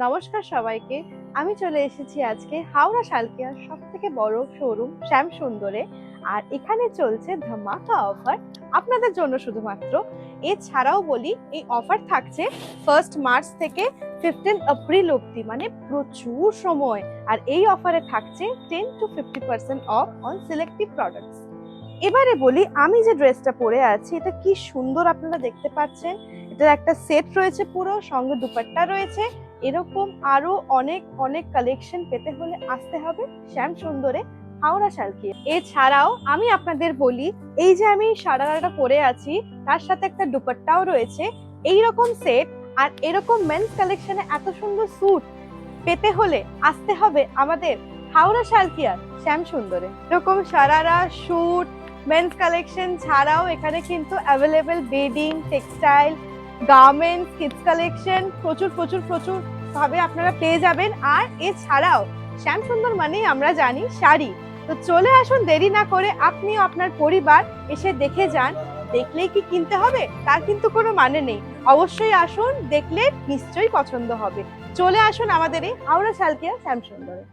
নমস্কার সবাইকে। আমি চলে এসেছি আজকে হাওড়া শালকিয়ার সবথেকে বড় শোরুম শ্যাম সুন্দরে। আর এখানে চলছে ধামাকা অফার আপনাদের জন্য শুধুমাত্র। এছাড়াও বলি এই অফার থাকছে 1 মার্চ থেকে 15 এপ্রিল অবধি, মানে প্রচুর সময়। আর এই অফারে থাকছে 10 to 50% of on selective products. এবারে বলি, আমি যে ড্রেসটা পরে আছি এটা কি সুন্দর আপনারা দেখতে পাচ্ছেন। এটার একটা সেট রয়েছে, পুরো সঙ্গে দুপাট্টা রয়েছে। এরকম আরো অনেক অনেক কালেকশন পেতে হলে আসতে হবে শ্যাম সুন্দরে, হাওড়া শালকিয়া। এছাড়াও আমি আপনাদের বলি, এই যে আমি সারারাটা পরে আছি তার সাথে একটা দুপাট্টাও রয়েছে। এইরকম সেট আর এরকম মেন্স কালেকশনে এত সুন্দর স্যুট পেতে হলে আসতে হবে আমাদের হাওড়া শালকিয়ার শ্যাম সুন্দরে। এরকম সারারা স্যুট মেন্স কালেকশন ছাড়াও এখানে কিন্তু available bedding, textile, garments, kids collection প্রচুর প্রচুর প্রচুর ভাবে আপনারা পেয়ে যাবেন। আর এছাড়াও শ্যাম সুন্দর মানেই আমরা জানি শাড়ি। তো চলে আসুন, দেরি না করে আপনিও আপনার পরিবার এসে দেখে যান। দেখলেই কি কিনতে হবে তার কিন্তু কোনো মানে নেই। অবশ্যই আসুন, দেখলে নিশ্চয়ই পছন্দ হবে। চলে আসুন আমাদের এই হাওড়া শালকিয়া শ্যাম সুন্দরে।